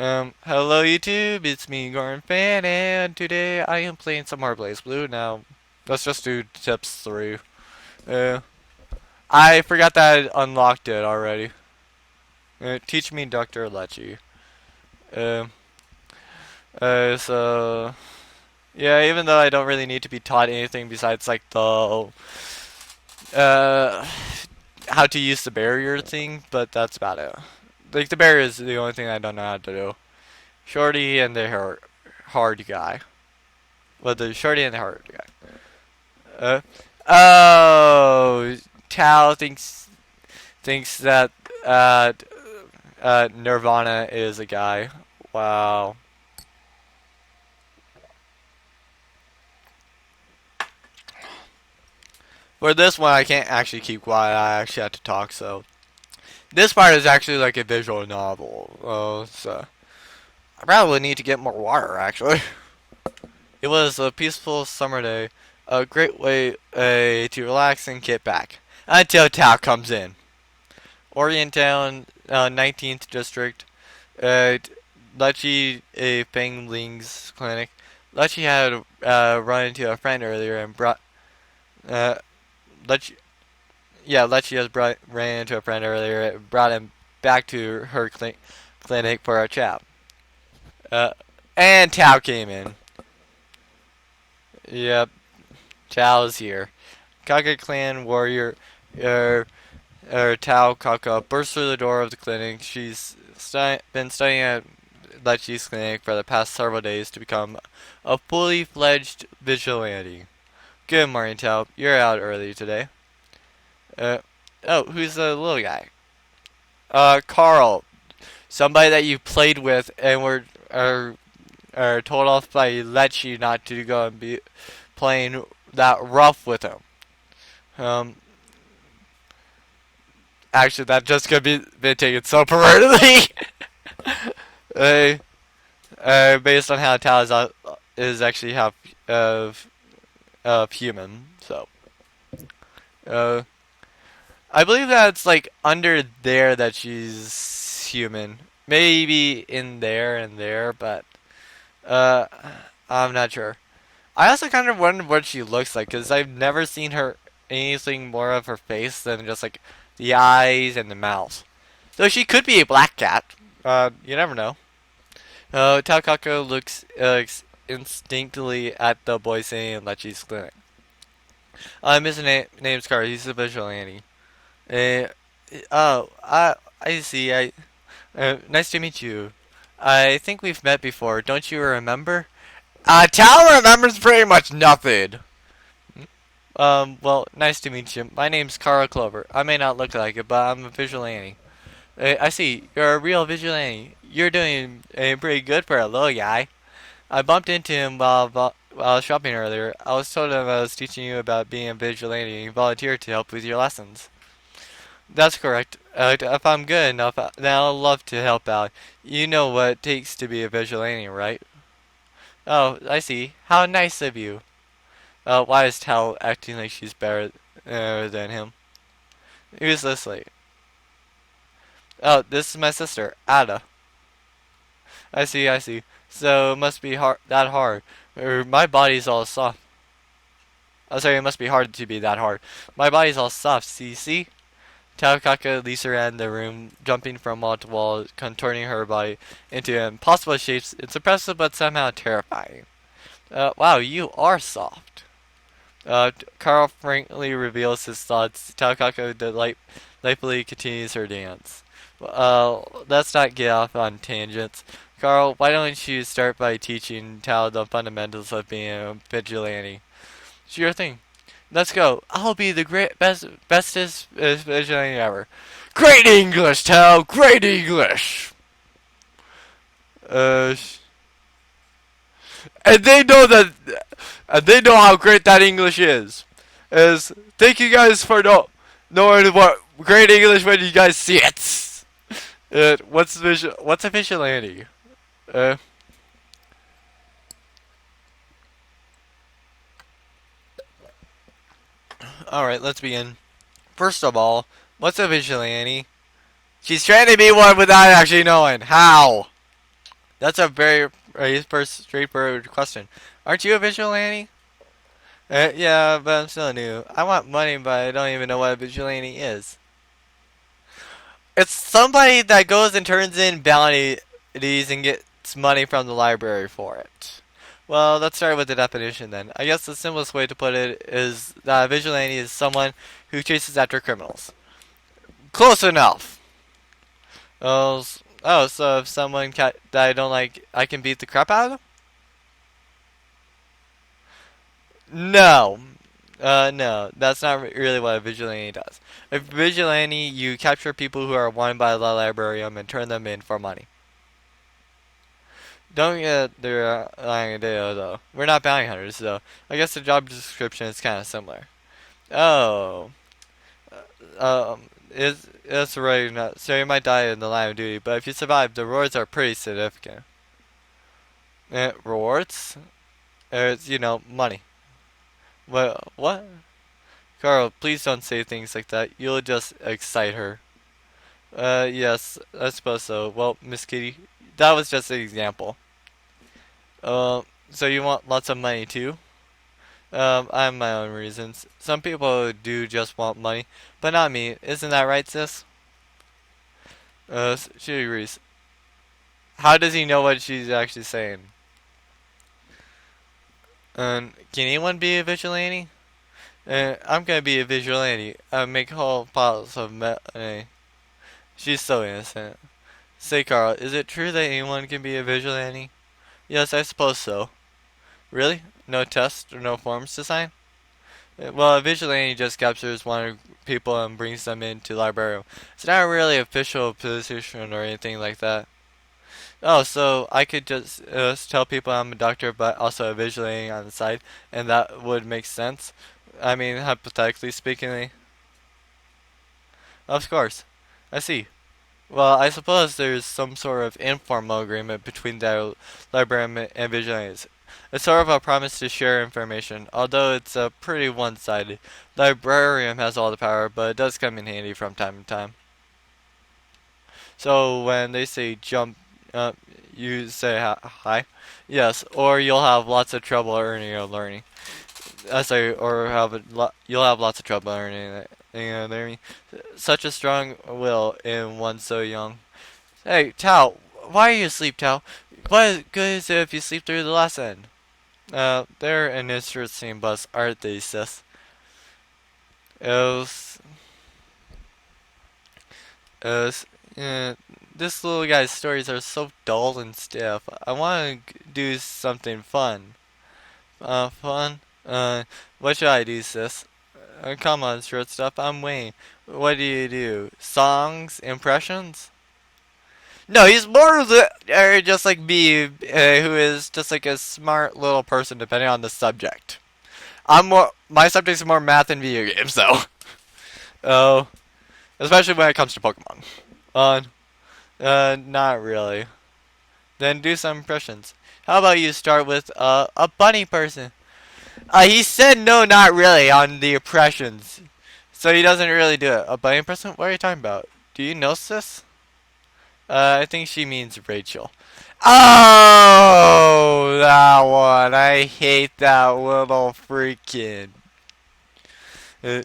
Hello YouTube, it's me, Gordon Fan, and today I am playing some more BlazBlue. Now, let's just do tips 3. Uh, I forgot that I unlocked it already. Teach me Dr. Lecce. Uh, so, yeah, even though I don't really need to be taught anything besides, like, uh, how to use the barrier thing, but that's about it. Like, the barrier is the only thing I don't know how to do. Shorty and the hard guy. Well, the shorty and the hard guy. Uh, oh, Tao thinks that uh, Nirvana is a guy. Wow. For this one, I can't actually keep quiet. I actually have to talk. So this part is actually like a visual novel. So I probably need to get more water. Actually, it was a peaceful summer day, a great way to relax and get back until Tao comes in. Orientown, 19th District, uh, Lecce a Feng Ling's clinic. Lecce had run into a friend earlier and brought uh, Lecce, yeah, Lecce has ran into a friend earlier and brought him back to her clinic for a chat. Uh, and Tao came in. Yep, Tao's here. Kaka clan warrior, uh, Tao Kaka bursts through the door of the clinic. She's been studying at Lecce's clinic for the past several days to become a fully fledged vigilante. Good morning, Tao. You're out early today. Uh, oh, who's the little guy? Carl. Somebody that you played with and are told off by Lecce not to go and be playing that rough with him. Um, actually, that just could be been taken so pervertedly. uh, Based on how Tao is actually half human. So, uh, I believe that it's like under there that she's human. Maybe in there and there, but uh, I'm not sure. I also kind of wonder what she looks like because I've never seen her anything more of her face than just like the eyes and the mouth. So she could be a black cat. You never know. Takako looks instinctively at the boy saying in Lecce's clinic. His name's Carl. He's a vigilante. Uh, I see. Nice to meet you. I think we've met before. Don't you remember? Tal remembers pretty much nothing. Well, nice to meet you. My name's Carl Clover. I may not look like it, but I'm a vigilante. I see. You're a real vigilante. You're doing pretty good for a little guy. I bumped into him while shopping earlier. I was told him I was teaching you about being a vigilante and he volunteered to help with your lessons. That's correct. If I'm good enough, then I'll love to help out. You know what it takes to be a vigilante, right? Oh, I see. How nice of you. Why is Tal acting like she's better than him? Who's this lady? Oh, this is my sister, Ada. I see, I see. So it must be that hard. My body's all soft. Oh, sorry, it must be hard to be that hard. My body's all soft. See? Taokaka leads around the room, jumping from wall to wall, contorting her body into impossible shapes. It's impressive, but somehow terrifying. Wow, you are soft. Carl frankly reveals his thoughts. Taokaka delightfully continues her dance. Let's not get off on tangents. Carl, why don't you start by teaching Tao the fundamentals of being a vigilante? Sure thing. Let's go. I'll be the bestest vigilante ever. Great English, Tao. Great English. Uh, and they know that, and they know how great that English is. Thank you guys for knowing what great English when you guys see it. What's a vigilante? Uh, Alright, let's begin. First of all, what's a vigilante? She's trying to be one without actually knowing how. That's a very first straightforward question. Aren't you a vigilante? Yeah, but I'm still new. I want money, but I don't even know what a vigilante is. It's somebody that goes and turns in bounties and gets money from the library for it. Well, let's start with the definition then. I guess the simplest way to put it is that a vigilante is someone who chases after criminals. Close enough. So if that I don't like, I can beat the crap out of them? No. No, that's not really what a vigilante does. A vigilante, you capture people who are wanted by the librarian and turn them in for money. Don't get the wrong idea, though. We're not bounty hunters, though. I guess the job description is kind of similar. Oh. It's right. Not, so you might die in the line of duty, but if you survive, the rewards are pretty significant. Rewards? It's, money. What? Carl, please don't say things like that. You'll just excite her. Yes, I suppose so. Well, Miss Kitty, that was just an example. So you want lots of money too? I have my own reasons. Some people do just want money, but not me. Isn't that right, sis? She agrees. How does he know what she's actually saying? Can anyone be a vigilante? I'm gonna be a vigilante. I make whole piles of money. She's so innocent. Say, Carl, is it true that anyone can be a vigilante? Yes, I suppose so. Really? No tests or no forms to sign? Well, a vigilante just captures wanted people and brings them into the library. It's not really official position or anything like that. Oh, so I could just tell people I'm a doctor, but also a vigilante on the side, and that would make sense. I mean, hypothetically speaking. Of course. I see. Well, I suppose there's some sort of informal agreement between the librarian and vigilantes. It's sort of a promise to share information, although it's pretty one-sided. The librarian has all the power, but it does come in handy from time to time. So when they say jump, you say hi. Yes, or you'll have lots of trouble earning or learning. I say, or you'll have lots of trouble earning it. You know what I mean? Such a strong will in one so young. Hey, Tao, why are you asleep, Tao? What good is it if you sleep through the lesson? They're an interesting bus, aren't they, sis? It was, uh, this little guy's stories are so dull and stiff. I want to do something fun. Fun? What should I do, sis? Come on, shortstop, I'm Wayne. What do you do? Songs? Impressions? No, he's more just like me, who is just like a smart little person, depending on the subject. My subject's more math and video games, though. Oh, especially when it comes to Pokemon. Not really. Then do some impressions. How about you start with a bunny person? He said no, not really on the impressions, so he doesn't really do it. A bunny person? What are you talking about? Do you know sis? I think she means Rachel. Oh, that one. I hate that little freaking. Uh,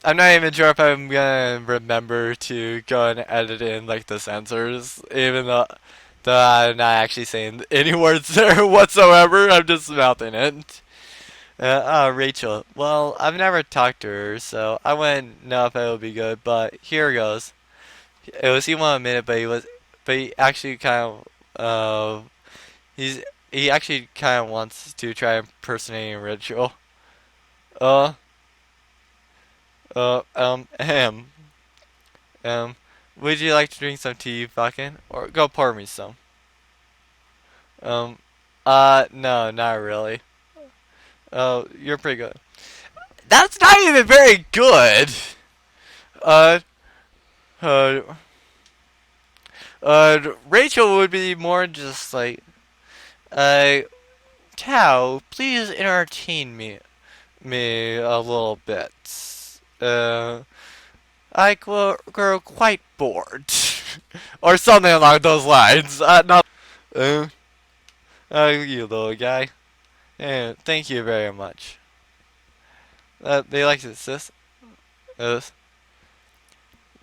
I'm not even sure if I'm gonna remember to go and edit in like the censors, even though I'm not actually saying any words there whatsoever. I'm just mouthing it. Rachel. Well, I've never talked to her, so I wouldn't know if it would be good. But here goes. He won't admit it, but he actually kind of, he actually kind of wants to try impersonating Rachel. Uh, him. Um, would you like to drink some tea, fucking, or go pour me some? Um, no, not really. Oh, you're pretty good. That's not even very good. Uh, uh, Rachel would be more just like, uh, Tao, please entertain me a little bit. Uh, I grow quite bored, or something along those lines. Not. You little guy. And thank you very much. They like it, sis. Uh,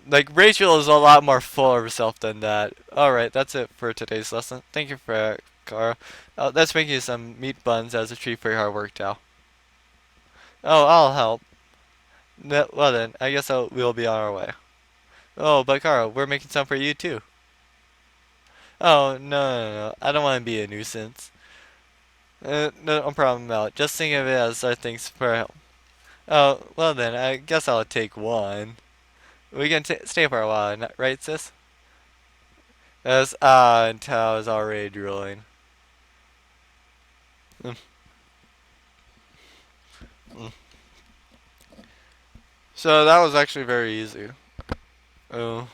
like, Rachel is a lot more full of herself than that. Alright, that's it for today's lesson. Thank you for that, Cara. Let's make you some meat buns as a treat for your hard work, Tal. Oh, I'll help. Well then, I guess we'll be on our way. Oh, but Cara, we're making some for you too. Oh, no. I don't want to be a nuisance. No problem about it. Just think of it as our thanks for help. Oh, well then, I guess I'll take one. We can stay for a while, right, sis? Yes, and Tao is already drooling. Mm, mm. So that was actually very easy. Oh.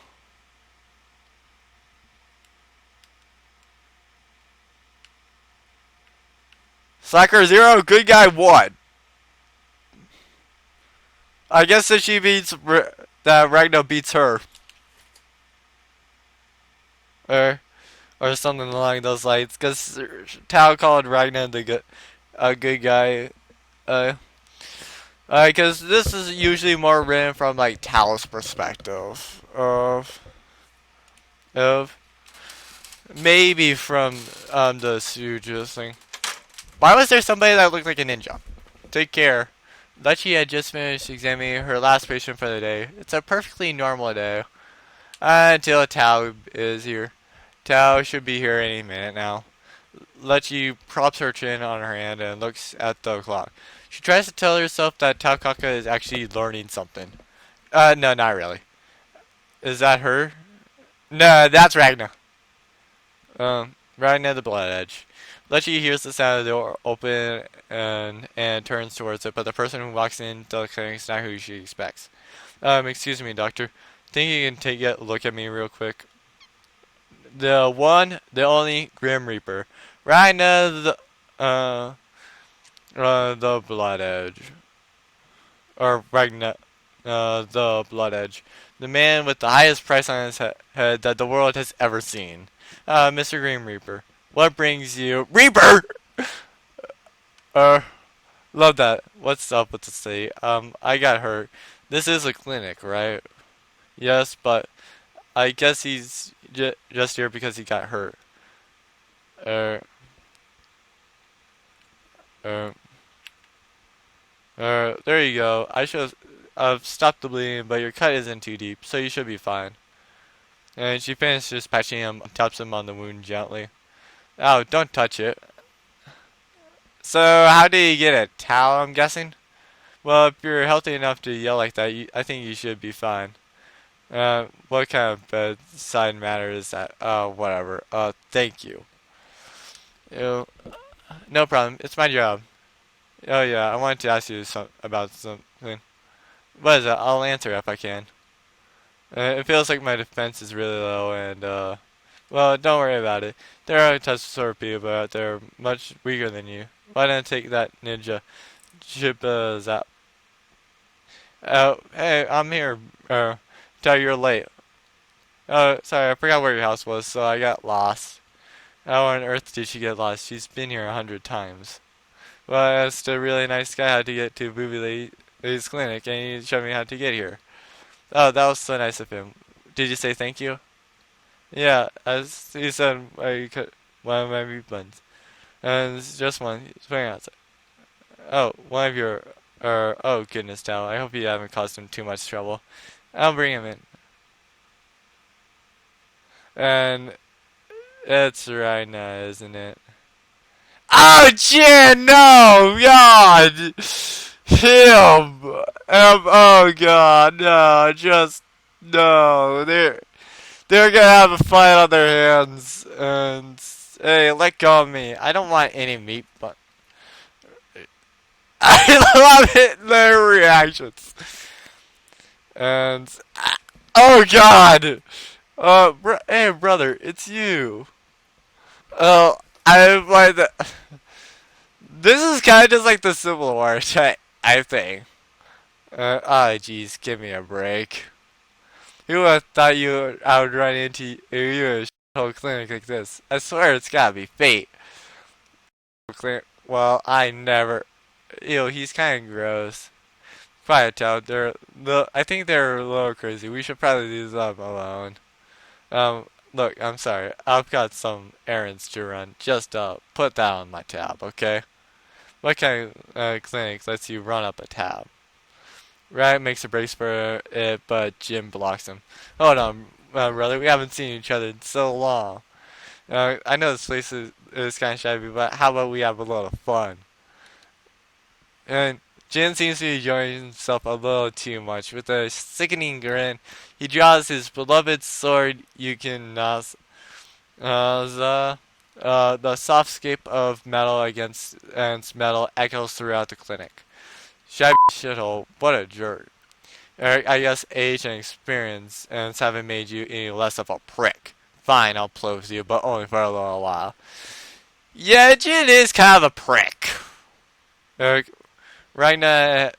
Slacker 0, good guy 1. I guess that she beats, that Ragnar beats her. Or, or something along those lines. Because Tao called Ragnar a good guy. Uh, because this is usually more written from like Tao's perspective of maybe from the Suju thing. Why was there somebody that looked like a ninja? Take care. Lechi had just finished examining her last patient for the day. It's a perfectly normal day until Tao is here. Tao should be here any minute now. Lechi props her chin on her hand and looks at the clock. She tries to tell herself that Taokaka is actually learning something. No, not really. Is that her? No, that's Ragna. Ragna the Blood Edge. Lechi hears the sound of the door open and turns towards it, but the person who walks into the clinic is not who she expects. Excuse me, doctor. Think you can take a look at me real quick? The one, the only Grim Reaper. Ragna the Blood Edge. Or Ragna, the Blood Edge. The man with the highest price on his head that the world has ever seen. Mr. Grim Reaper. What brings you... Reaper! Uh, love that. What's up with the city? I got hurt. This is a clinic, right? Yes, but I guess he's just here because he got hurt. Uh, uh, there you go. I should have stopped the bleeding, but your cut isn't too deep, so you should be fine. And she finishes patching him, taps him on the wound gently. Oh, don't touch it. So, how did you get it? Towel, I'm guessing? Well, if you're healthy enough to yell like that, I think you should be fine. What kind of bedside manner is that? Whatever. Thank you. Ew. No problem. It's my job. Oh yeah, I wanted to ask you about something. What is it? I'll answer if I can. It feels like my defense is really low, and well, don't worry about it. There are tests sort of people, but they're much weaker than you. Why don't I take that ninja chip zap? Oh, hey, I'm here. Tell you're late. Oh, sorry, I forgot where your house was, so I got lost. How on earth did she get lost? She's been here 100 times. Well, I asked a really nice guy how to get to Booby Lady's clinic, and he showed me how to get here. Oh, that was so nice of him. Did you say thank you? Yeah, as he said, I cut one of my meat buns. And it's just one. He's putting outside. Oh, one of your. Oh, goodness, Tal. I hope you haven't caused him too much trouble. I'll bring him in. And it's right now, isn't it? Oh, Jen, no! God! Him! Oh, God, no. Just. No. They're gonna have a fight on their hands. And. Hey, let go of me. I don't want any meat, but. I love it, their reactions. And. Oh, God! Hey, brother, it's you. Oh, I like that. This is kind of just like the Civil War, I think. Jeez, give me a break. Who would have thought I would run into you in a whole clinic like this? I swear it's gotta be fate. Well, I never. Ew, he's kind of gross. Probably tell I think they're a little crazy. We should probably leave them alone. Look, I'm sorry. I've got some errands to run. Just put that on my tab, okay? What kind of clinic lets you run up a tab? Right makes a brace for it, but Jim blocks him. Hold on, brother. We haven't seen each other in so long. I know this place is kind of shabby, but how about we have a little fun? And Jin seems to be enjoying himself a little too much. With a sickening grin, he draws his beloved sword. You can the soft scape of metal against metal echoes throughout the clinic. Shabby shithole, what a jerk. I guess age and experience haven't made you any less of a prick. Fine, I'll play with you, but only for a little while. Yeah, Jin is kind of a prick. Eric, right now,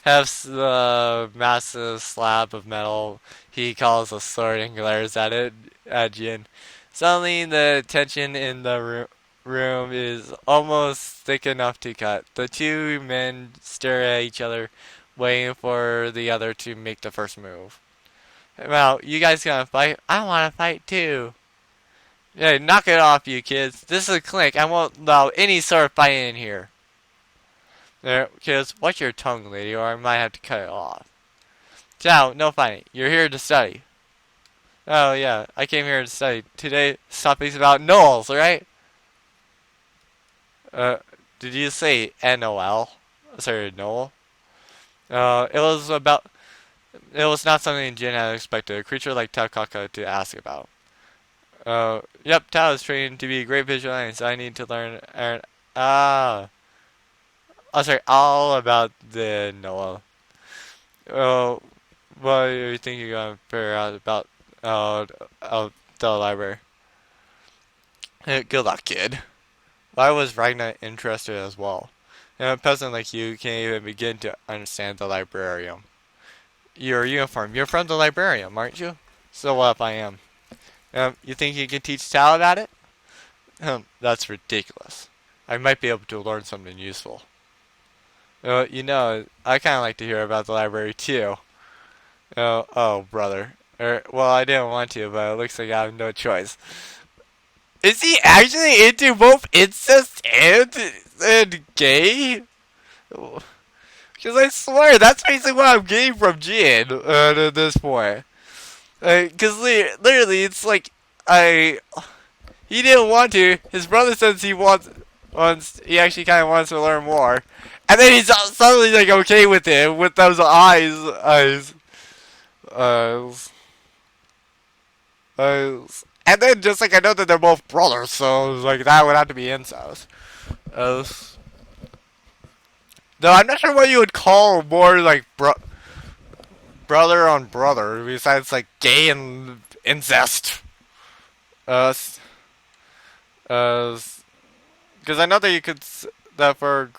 has the massive slab of metal he calls a sword and glares at it at Jin. Suddenly, the tension in the room is almost thick enough to cut. The two men stare at each other, waiting for the other to make the first move. Well, you guys gonna fight? I want to fight too. Yeah, knock it off, you kids. This is a clinic. I won't allow any sort of fighting in here. There, kids, watch your tongue, lady, or I might have to cut it off. Ciao, no fighting. You're here to study. Oh, yeah, I came here to study. Today, topics about Knowles, right? Uh, did you say NOL? Sorry, Noel? It was about. It was not something Jin had expected. A creature like Taukaka to ask about. Yep, Tao is trained to be a great vigilante, so I need to learn. Oh, sorry, all about the Noel. Oh, what do you think you're gonna figure out about the library? Good luck, kid. Why was Ragnar interested as well? A peasant like you can't even begin to understand the librarium. Your uniform. You're from the librarium, aren't you? So what if I am? You think you can teach Tal about it? That's ridiculous. I might be able to learn something useful. I kind of like to hear about the library too. Oh, brother. Well, I didn't want to, but it looks like I have no choice. Is he actually into both incest and gay? Because I swear that's basically what I'm getting from Jin at this point. Because literally, it's like I he didn't want to. His brother says he wants. He actually kind of wants to learn more, and then he's suddenly like okay with it with those eyes. And then just like I know that they're both brothers, so like that would have to be incest. Uh, Though I'm not sure what you would call more like brother on brother besides like gay and incest. Uh, because I know that you could that for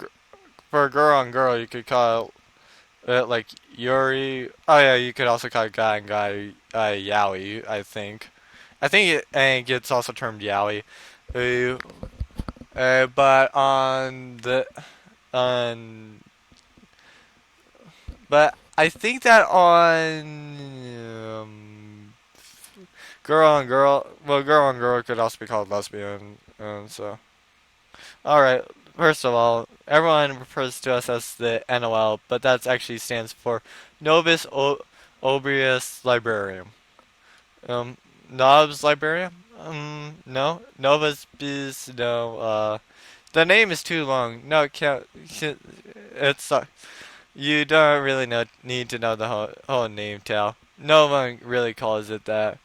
a girl on girl you could call it like Yuri. Oh yeah, you could also call guy and guy yaoi. I think it gets also termed yaoi. Uh, but on but I think that on girl on girl could also be called lesbian, and so. All right. First of all, everyone refers to us as the NOL, but that actually stands for Novus Obrius Librarium. Um, Novus Librarium? No. Novus Bis, no. The name is too long. No, it can't. It's you don't really need to know the whole name, Tal. No one really calls it that.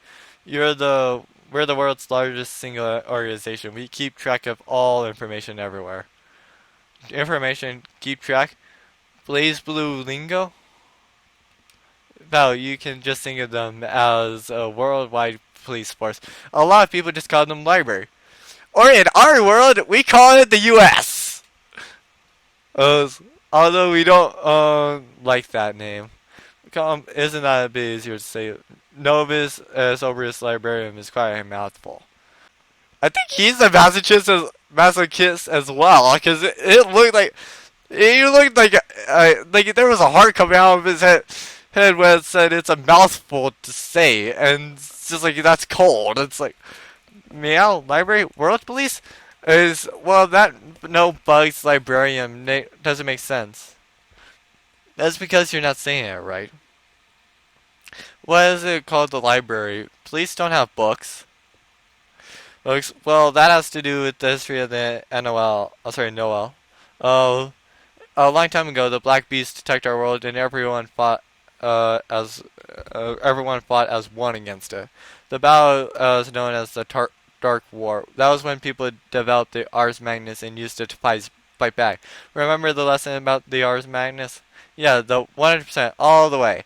We're the world's largest single organization. We keep track of all information everywhere. Information, keep track. BlazBlue lingo. Val, you can just think of them as a worldwide police force. A lot of people just call them library. Or in our world, we call it the U.S. Uh, Although we don't like that name. Isn't that a bit easier to say? Novus Sobrius Librarium is quite a mouthful. I think he's a masochist as well, because it looked like he looked like there was a heart coming out of his head when it said it's a mouthful to say, and it's just like that's cold. It's like meow library world police is well that no bugs librarian doesn't make sense. That's because you're not saying it right. What is it called? The library. Police don't have books. Books. Well, that has to do with the history of the NOL. Oh, sorry, Noel. Oh, a long time ago, the Black Beast attacked our world, and everyone fought as one against it. The battle is known as the Dark War. That was when people developed the Ars Magnus and used it to fight back. Remember the lesson about the Ars Magnus? Yeah, the 100% all the way.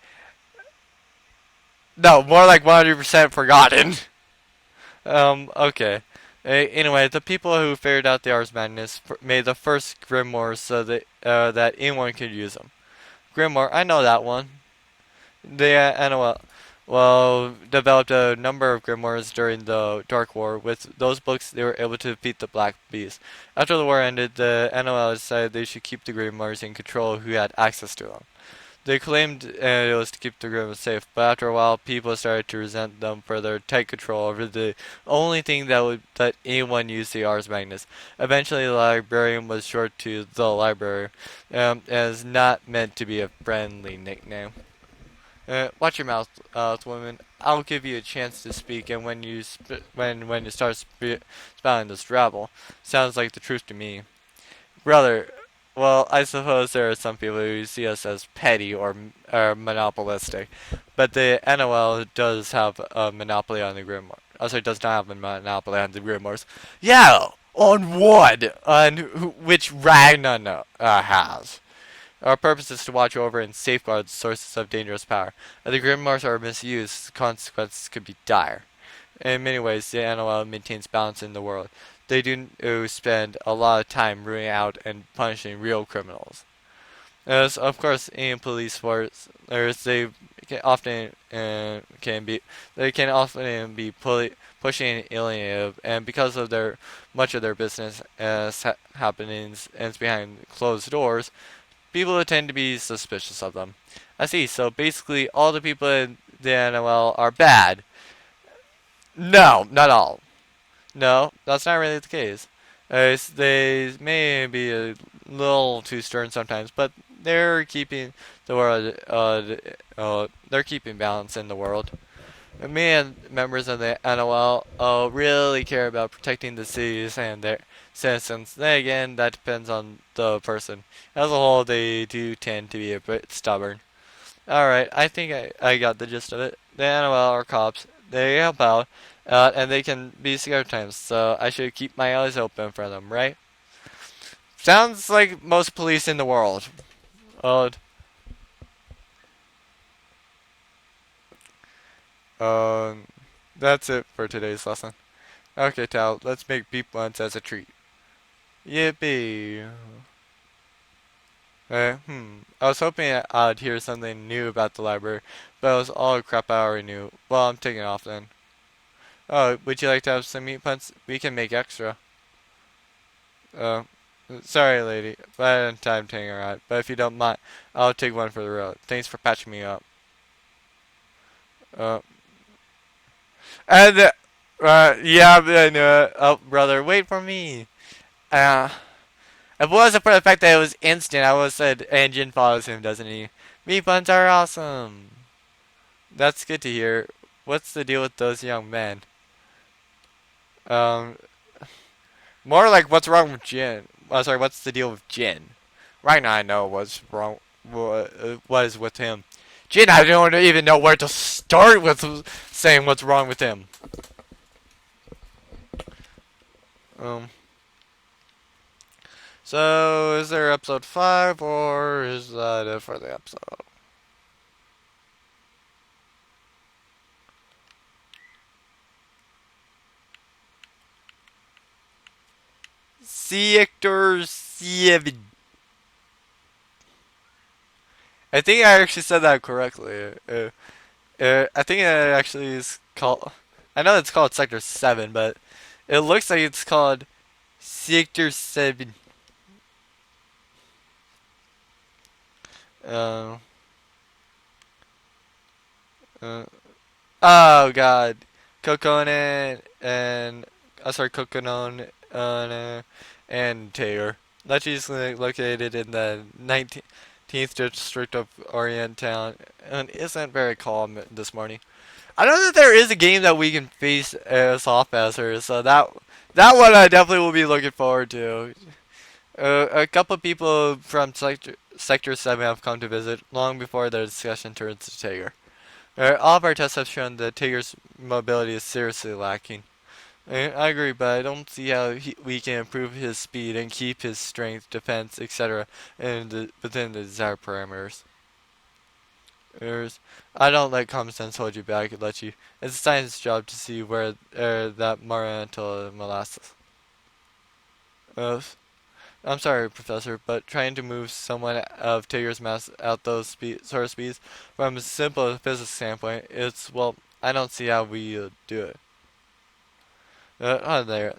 No, more like 100% forgotten. Okay. Anyway, the people who figured out the Ars Magnus made the first grimoires so that anyone could use them. Grimoire, I know that one. They developed a number of grimoires during the Dark War. With those books, they were able to defeat the Black Beast. After the war ended, the NOL decided they should keep the grimoires in control who had access to them. They claimed it was to keep the grimoires safe, but after a while, people started to resent them for their tight control over the only thing that would let anyone use the Ars Magnus. Eventually, the librarian was short to the library, and is not meant to be a friendly nickname. Watch your mouth, woman. I'll give you a chance to speak, and when you start spouting this rabble, sounds like the truth to me, brother. Well, I suppose there are some people who see us as petty or monopolistic, but the NOL does have a monopoly on the grimoire. Oh, sorry, does not have a monopoly on the grimoires. Yeah, on what? On which Ragnar has. Our purpose is to watch over and safeguard sources of dangerous power. If the grimoires are misused, the consequences could be dire. In many ways, the NOL maintains balance in the world. They do spend a lot of time rooting out and punishing real criminals. As of course, in police force, they can often can be they can often be pushing and alienative, and because of their much of their business happenings and behind closed doors, people tend to be suspicious of them. I see. So basically, all the people in the NOL are bad. No, not all. No, that's not really the case. They may be a little too stern sometimes, but they're keeping the world. They're keeping balance in the world. Me and members of the NOL really care about protecting the cities and their citizens. Then again, that depends on the person. As a whole, they do tend to be a bit stubborn. Alright, I think I got the gist of it. The NOL are cops. They help out, and they can be scared times, so I should keep my eyes open for them, right? Sounds like most police in the world. Uh, um, that's it for today's lesson. Okay, Tal, let's make beef buns as a treat. Yippee! I was hoping I'd hear something new about the library, but it was all crap I already knew. Well, I'm taking off then. Oh, would you like to have some meat puns? We can make extra. Uh, sorry, lady, but I didn't have time to hang around. But if you don't mind, I'll take one for the road. Thanks for patching me up. Uh, and, yeah, I know it. Oh, brother, wait for me. Uh, if it wasn't for the fact that it was instant, I would have said, and Jin follows him, doesn't he? Meat puns are awesome. That's good to hear. What's the deal with those young men? Um, More like what's wrong with Jin. Sorry, what's the deal with Jin? Right now I know what's wrong. What is with him? Jin, I don't even know where to start with saying what's wrong with him. Um. So is there episode 5 or is that it for the episode? Sector 7. I think I actually said that correctly. I think it actually is called. I know it's called Sector 7, but It looks like it's called Sector 7. Uh, uh, oh god. Coconut and sorry, Coconut and Taylor. That's usually located in the 19th district of Orientown and isn't very calm this morning. I know that there is a game that we can face as officers, so that one I definitely will be looking forward to. A couple of people from Sector 7 have come to visit long before the discussion turns to Tiger. All of our tests have shown that Tiger's mobility is seriously lacking. I agree, but I don't see how we can improve his speed and keep his strength, defense, etc. Within the desired parameters. I don't let common sense hold you back. It lets you. It's a scientist's job to see where that Marianto molasses. Uh, I'm sorry, Professor, but trying to move someone of Tigger's mass at those sort of speeds, from a simple physics standpoint, it's, well, I don't see how we do it. There.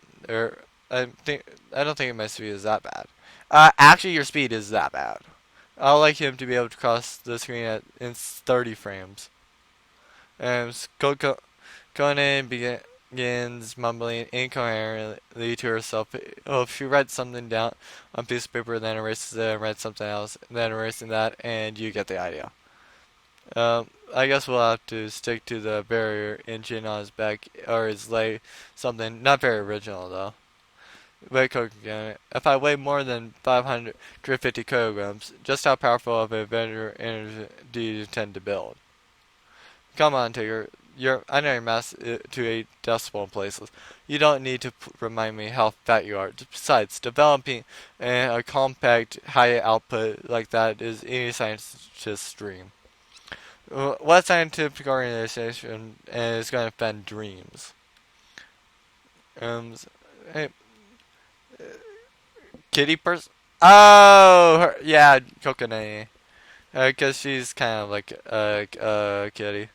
I think I don't think my speed is that bad. Actually, your speed is that bad. I'd like him to be able to cross the screen in 30 frames. And Conan begins mumbling incoherently to herself. Oh, she writes something down on a piece of paper, then erases it and writes something else, then erasing that, and you get the idea. I guess we'll have to stick to the barrier engine on his back or his leg, something not very original though. Wait, Conan, if I weigh more than 550 kilograms, just how powerful of a vendor energy do you intend to build? Come on, Tigger. I know your mass to 8 decimal places. You don't need to remind me how fat you are. Besides, developing a compact, high output like that is any scientist's dream. What scientific organization is going to fund dreams? Um, hey, kitty person? Oh, yeah, Coconut. Because she's kind of like a kitty.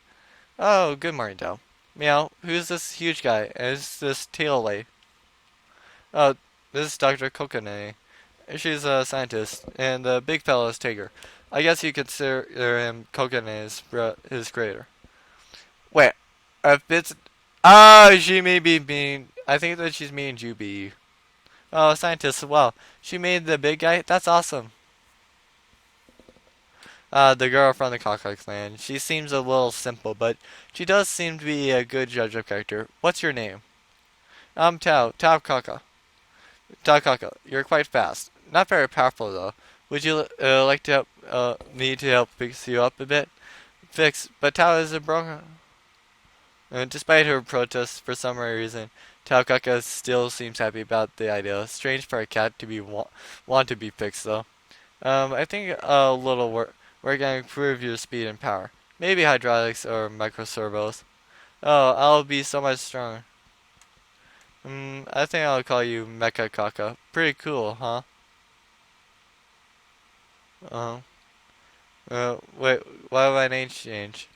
Oh, good morning, Dell. Meow, who's this huge guy? Is this tail lay? Oh, this is Dr. Kokone. She's a scientist, and the big fellow is Tiger. I guess you consider him Kokone his creator. Wait, if it's... Oh, she may be mean... I think that she's mean Juby. Oh, scientist, well, she made the big guy? That's awesome. The girl from the Kaka clan. She seems a little simple, but she does seem to be a good judge of character. What's your name? I'm Tao Kaka. Tao Kaka, you're quite fast. Not very powerful, though. Would you like to help me to help fix you up a bit? Fix, but Tao is a broken. Despite her protests, for some reason, Tao Kaka still seems happy about the idea. Strange for a cat to be want to be fixed, though. I think a little work. We're going to improve your speed and power. Maybe hydraulics or microservos. Oh, I'll be so much stronger. I think I'll call you Mecha Kaka. Pretty cool, huh? Uh, wait, why would my name change?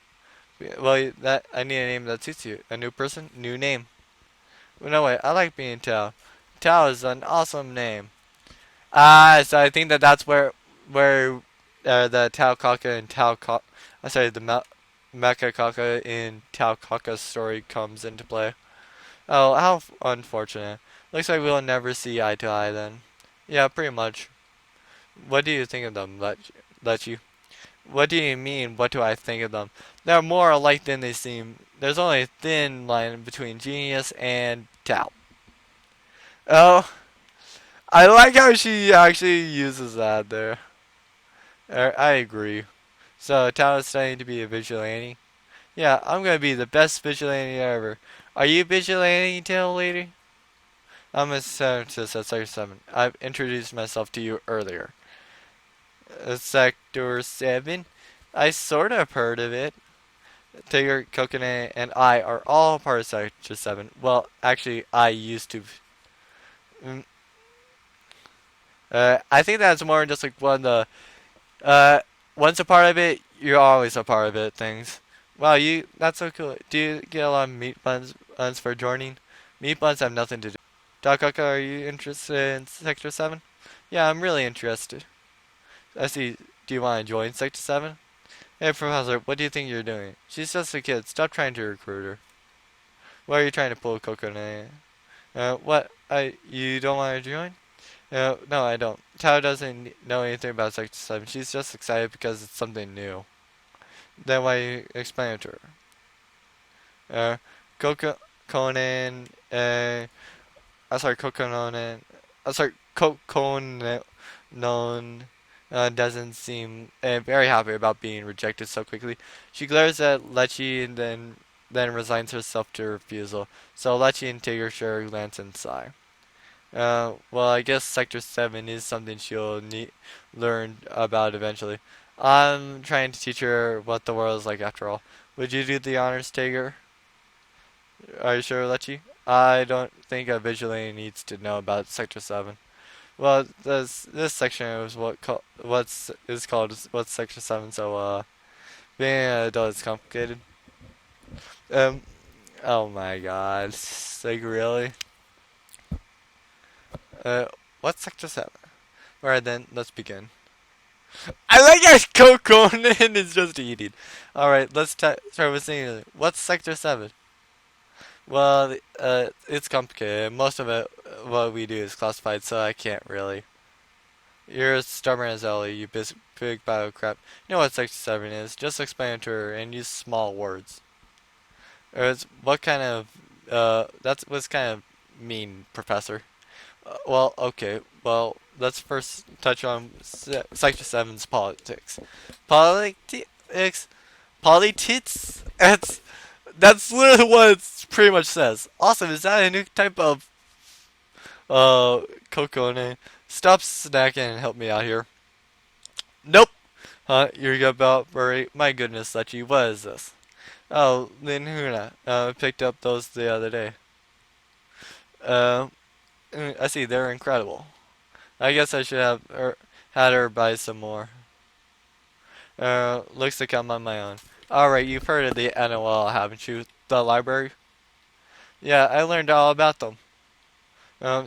Well, that I need a name that suits you. A new person, new name. Well, no, wait, I like being Tao. Tao is an awesome name. So I think that that's where the Tao Kaka and sorry, the Mecha Kaka in Tao Kaka's story comes into play. Oh, how unfortunate. Looks like we'll never see eye to eye then. Yeah, pretty much. What do you think of them, let you? What do you mean, what do I think of them? They're more alike than they seem. There's only a thin line between genius and Tao. Oh, I like how she actually uses that there. I agree. So, Tao is studying to be a vigilante? Yeah, I'm gonna be the best vigilante ever. Are you vigilante, tail lady? I'm a scientist at Sector 7. I've introduced myself to you earlier. Sector 7? I sort of heard of it. Tigger, Coconut, and I are all part of Sector 7. Well, actually, I used to. Mm, I think that's more just like one of the. Once a part of it, you're always a part of it things. Wow, that's so cool. Do you get a lot of meat buns for joining? Meat buns have nothing to do. Doc Ock, are you interested in Sector 7? Yeah, I'm really interested. I see. Do you want to join Sector 7? Hey, Professor, what do you think you're doing? She's just a kid. Stop trying to recruit her. Why are you trying to pull coconut? What? You don't want to join? No, I don't. Tao doesn't know anything about Sector 7. She's just excited because it's something new. Then why you explain it to her? Uh, Conan, Coconon, Coconon, doesn't seem very happy about being rejected so quickly. She glares at Lechi and then resigns herself to refusal. So Lechi and Tigger share a glance and sigh. Well, I guess Sector 7 is something she'll learn about eventually. I'm trying to teach her what the world is like after all. Would you do the honors, Tigger? Are you sure, Lechi? I don't think a vigilante needs to know about Sector 7. Well, this section is what's is called what's Sector 7. So being an adult is complicated. Um, oh my God, like really? Uh, what's Sector 7? Alright then, let's begin. I like how Coconan is just eating. Alright, let's start with singing. What's Sector 7? Well, it's complicated. Most of it, what we do is classified, so I can't really. You're as stubborn as Ellie, you big bio crap. You know what Sector 7 is. Just explain it to her and use small words. What kind of, that's what's kind of mean, Professor. Well, okay. Well, let's first touch on Sector 7's politics. Politics? Politics? That's literally what it pretty much says. Awesome, is that a new type of coconut? Stop snacking and help me out here. Nope. Huh? You're about Murray? My goodness, Lechi, what is this? Oh, Lin Huna. Picked up those the other day. I see, they're incredible. I guess I should have had her buy some more. Looks like I'm on my own. Alright, you've heard of the NOL, haven't you? The library? Yeah, I learned all about them.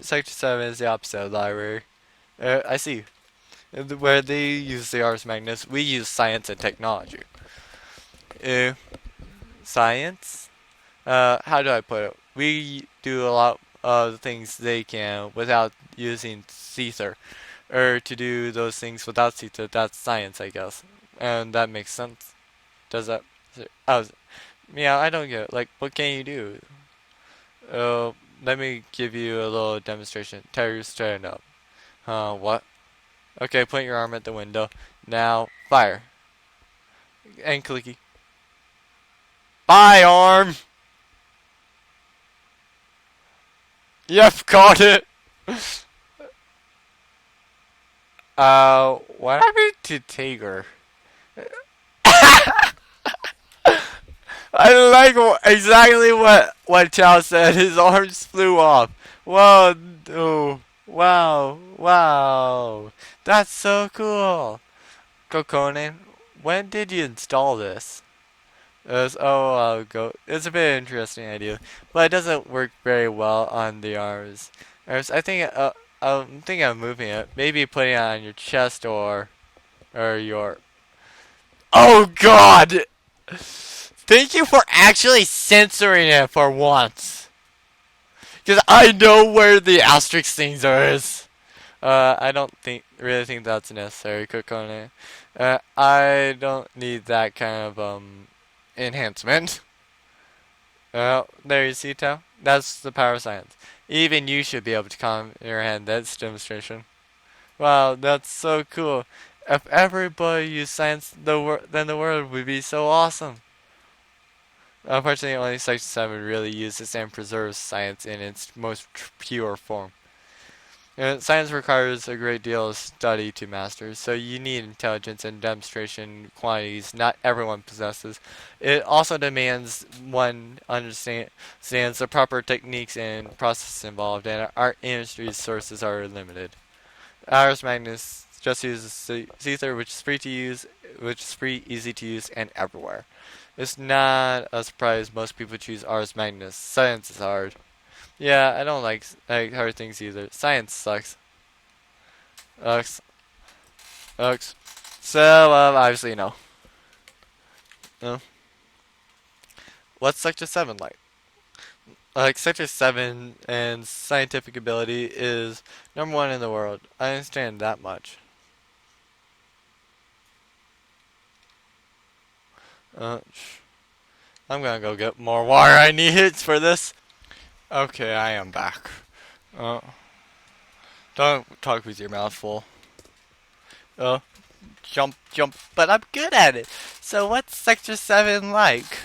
Sector 7 is the opposite of the library. I see. Where they use the Ars Magnus, we use science and technology. Uh, Science? How do I put it? We do a lot of the things they can without using Caesar. Or to do those things without Caesar, that's science, I guess. And that makes sense. Does that? Oh, yeah, I don't get it. Like, what can you do? Let me give you a little demonstration. Terry, stand up. What? Okay, point your arm at the window. Now, fire. And clicky. Bye, arm! Yep, caught it! What happened to Tiger? I like exactly what Chow said. His arms flew off. Whoa! Oh, wow! Wow! That's so cool. Coconin, when did you install this? Go. It's a bit interesting idea, but it doesn't work very well on the arms. I'm thinking of moving it. Maybe putting it on your chest or your. Oh God! Thank you for actually censoring it for once. Because I know where the asterisk things is. I don't really think that's necessary, Kokone. I don't need that kind of enhancement. There you see, Tao. That's the power of science. Even you should be able to comprehend this demonstration. Wow, that's so cool. If everybody used science, then the world would be so awesome. Unfortunately, only Section 7 really uses and preserves science in its most pure form. Science requires a great deal of study to master, so you need intelligence and demonstration quantities not everyone possesses. It also demands one understands the proper techniques and processes involved, and our industry's sources are limited. Ars Magnus just uses Caesar, which is free to use, which is free, easy to use, and everywhere. It's not a surprise most people choose Ars Magnus. Science is hard. Yeah, I don't like hard things either. Science sucks. Ucks. Ucks. So, obviously, no. No. What's Sector 7 like? Like, Sector 7 and scientific ability is number one in the world. I understand that much. Uh, I'm gonna go get more water. I need it for this. Okay, I am back. Uh, don't talk with your mouth full. Uh, jump, jump. But I'm good at it. So, what's Sector 7 like?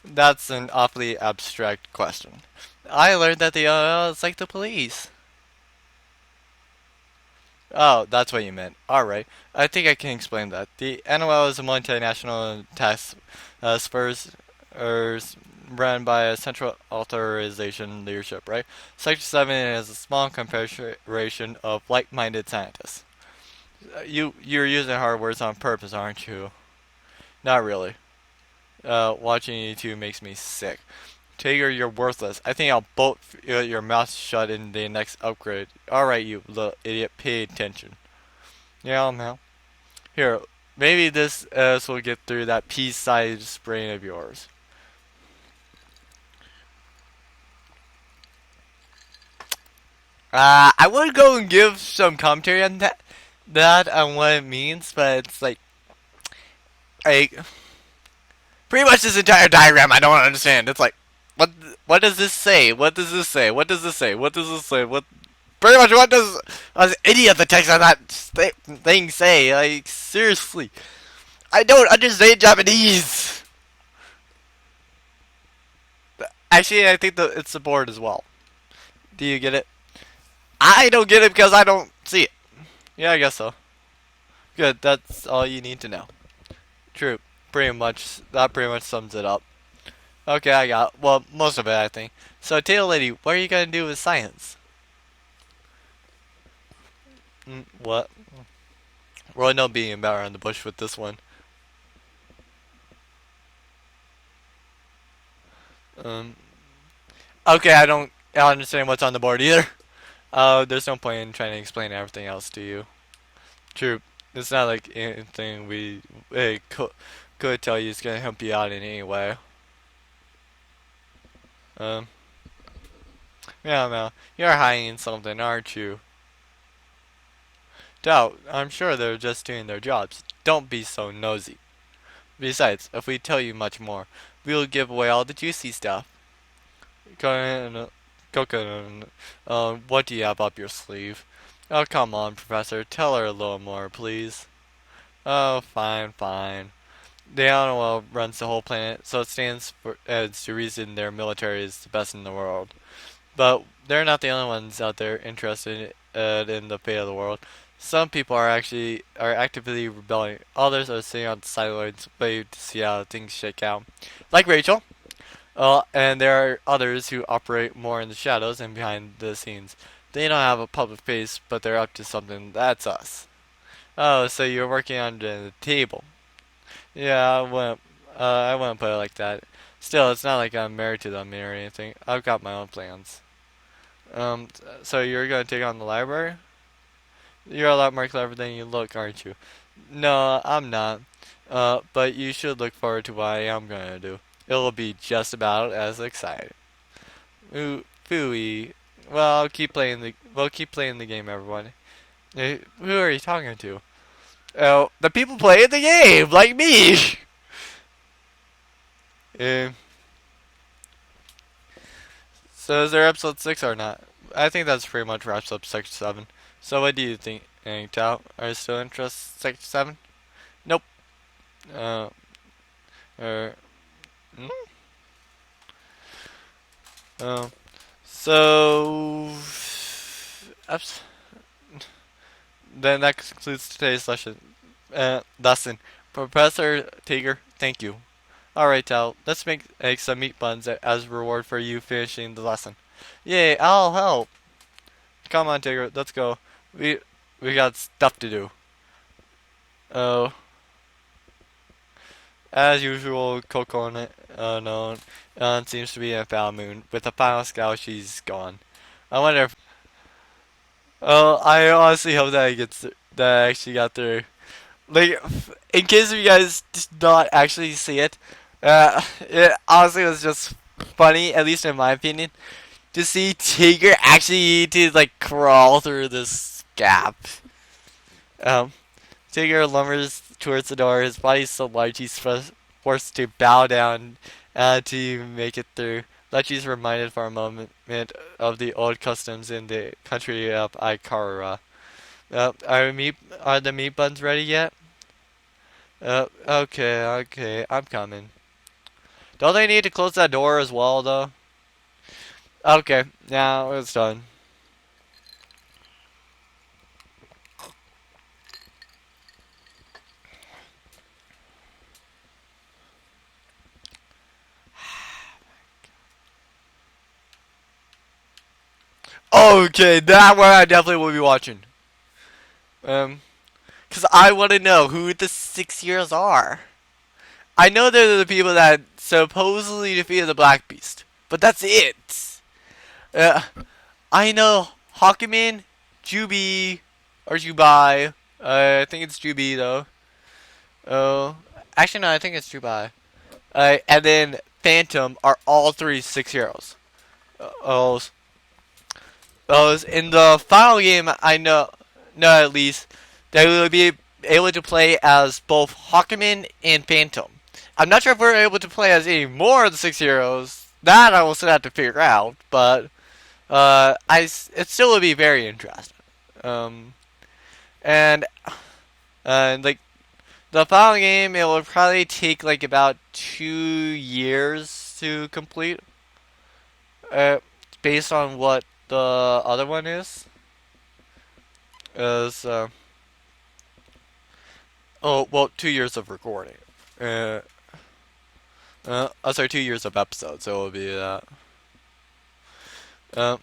That's an awfully abstract question. I learned that the it's like the police. Oh, that's what you meant. Alright. I think I can explain that. The NOL is a multinational task force run by a central authorization leadership, right? Sector 7 is a small confederation of like-minded scientists. You're using hard words on purpose, aren't you? Not really. Watching you two makes me sick. Tiger, you're worthless. I think I'll bolt your mouth shut in the next upgrade. Alright, you little idiot, pay attention. Yeah, man. Here, maybe this will get through that pea-sized brain of yours. I would go and give some commentary on that on what it means, but it's like, pretty much this entire diagram I don't understand. It's like, what does this say? What does this say? What does this say? What does this say? What pretty much what does any of the text on that thing say? Like seriously, I don't understand Japanese. Actually, I think it's the board as well. Do you get it? I don't get it because I don't see it. Yeah, I guess so. Good. That's all you need to know. True. Pretty much. That pretty much sums it up. Okay, I got well most of it, I think. So, Tail Lady, what are you gonna do with science? What? Really, no being about around the bush with this one. Um. Okay, I don't understand what's on the board either. There's no point in trying to explain everything else to you. True. It's not like anything we could tell you is gonna help you out in any way. Um. Yeah, no. You're hiding something, aren't you? Doubt. I'm sure they're just doing their jobs. Don't be so nosy. Besides, if we tell you much more, we'll give away all the juicy stuff. Coconut, what do you have up your sleeve? Oh, come on, Professor. Tell her a little more, please. Oh, fine, fine. The NOL runs the whole planet, so it stands for as to reason their military is the best in the world. But they're not the only ones out there interested in the fate of the world. Some people are actively rebelling. Others are sitting on the sidelines, waiting to see how things shake out. Like Rachel. And there are others who operate more in the shadows and behind the scenes. They don't have a public face, but they're up to something. That's us. Oh, so you're working under the table. Yeah, I wouldn't put it like that. Still, it's not like I'm married to them or anything. I've got my own plans. So you're gonna take on the library? You're a lot more clever than you look, aren't you? No, I'm not. But you should look forward to what I am gonna do. It'll be just about as exciting. Ooh, phooey. Well, we'll keep playing the game, everyone. Who are you talking to? Oh, the people playing the game, like me. uh, so is there episode 6 or not? I think that's pretty much wraps up Sector 7. So what do you think, Tao? Are you still interested in Sector 7? Nope. Uh, er, mm? uh, so, then that concludes today's lesson. Lesson. Professor Tiger, thank you. Alright, Tal, let's make some meat buns as reward for you finishing the lesson. Yay, I'll help. Come on, Tiger, let's go. We we got stuff to do. Oh, As usual, Coconut unknown seems to be in a foul moon. With the final scout, she's gone. I wonder if. Oh, I honestly hope that that I actually got through. Like, in case you guys did not actually see it, it honestly was just funny, at least in my opinion, to see Tigger actually to like crawl through this gap. Um, Tigger lumbers towards the door. His body's so large he's forced to bow down to make it through. Lechi's reminded for a moment of the old customs in the country of Ikara. Are the meat buns ready yet? Okay, I'm coming. Don't they need to close that door as well, though? Okay, now it's done. Okay, that one I definitely will be watching. Cause I want to know who the 6 years are. I know they're the people that supposedly defeated the Black Beast, but that's it. Uh, I know Hawkman, Juby, or Jubai. I think it's Juby though. Oh, actually no, I think it's Jubai. And then Phantom are all three 6 heroes. Oh, in the final game, I know at least they will be able to play as both Hawkman and Phantom. I'm not sure if we're able to play as any more of the 6 heroes. That I will still have to figure out, but it still would be very interesting. Um, and like the final game, it will probably take like about 2 years to complete. Uh, Based on what the other one is oh well, 2 years of recording. Uh, sorry, 2 years of episodes. So it'll be that. Um,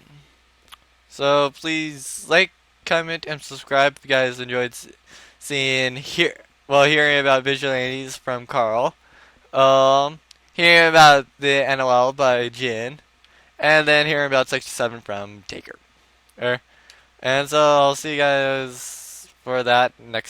so please like, comment, and subscribe if you guys enjoyed seeing hearing about vigilantes from Carl. Hearing about the NOL by Jin, and then hearing about 67 from Taker. And so I'll see you guys for that next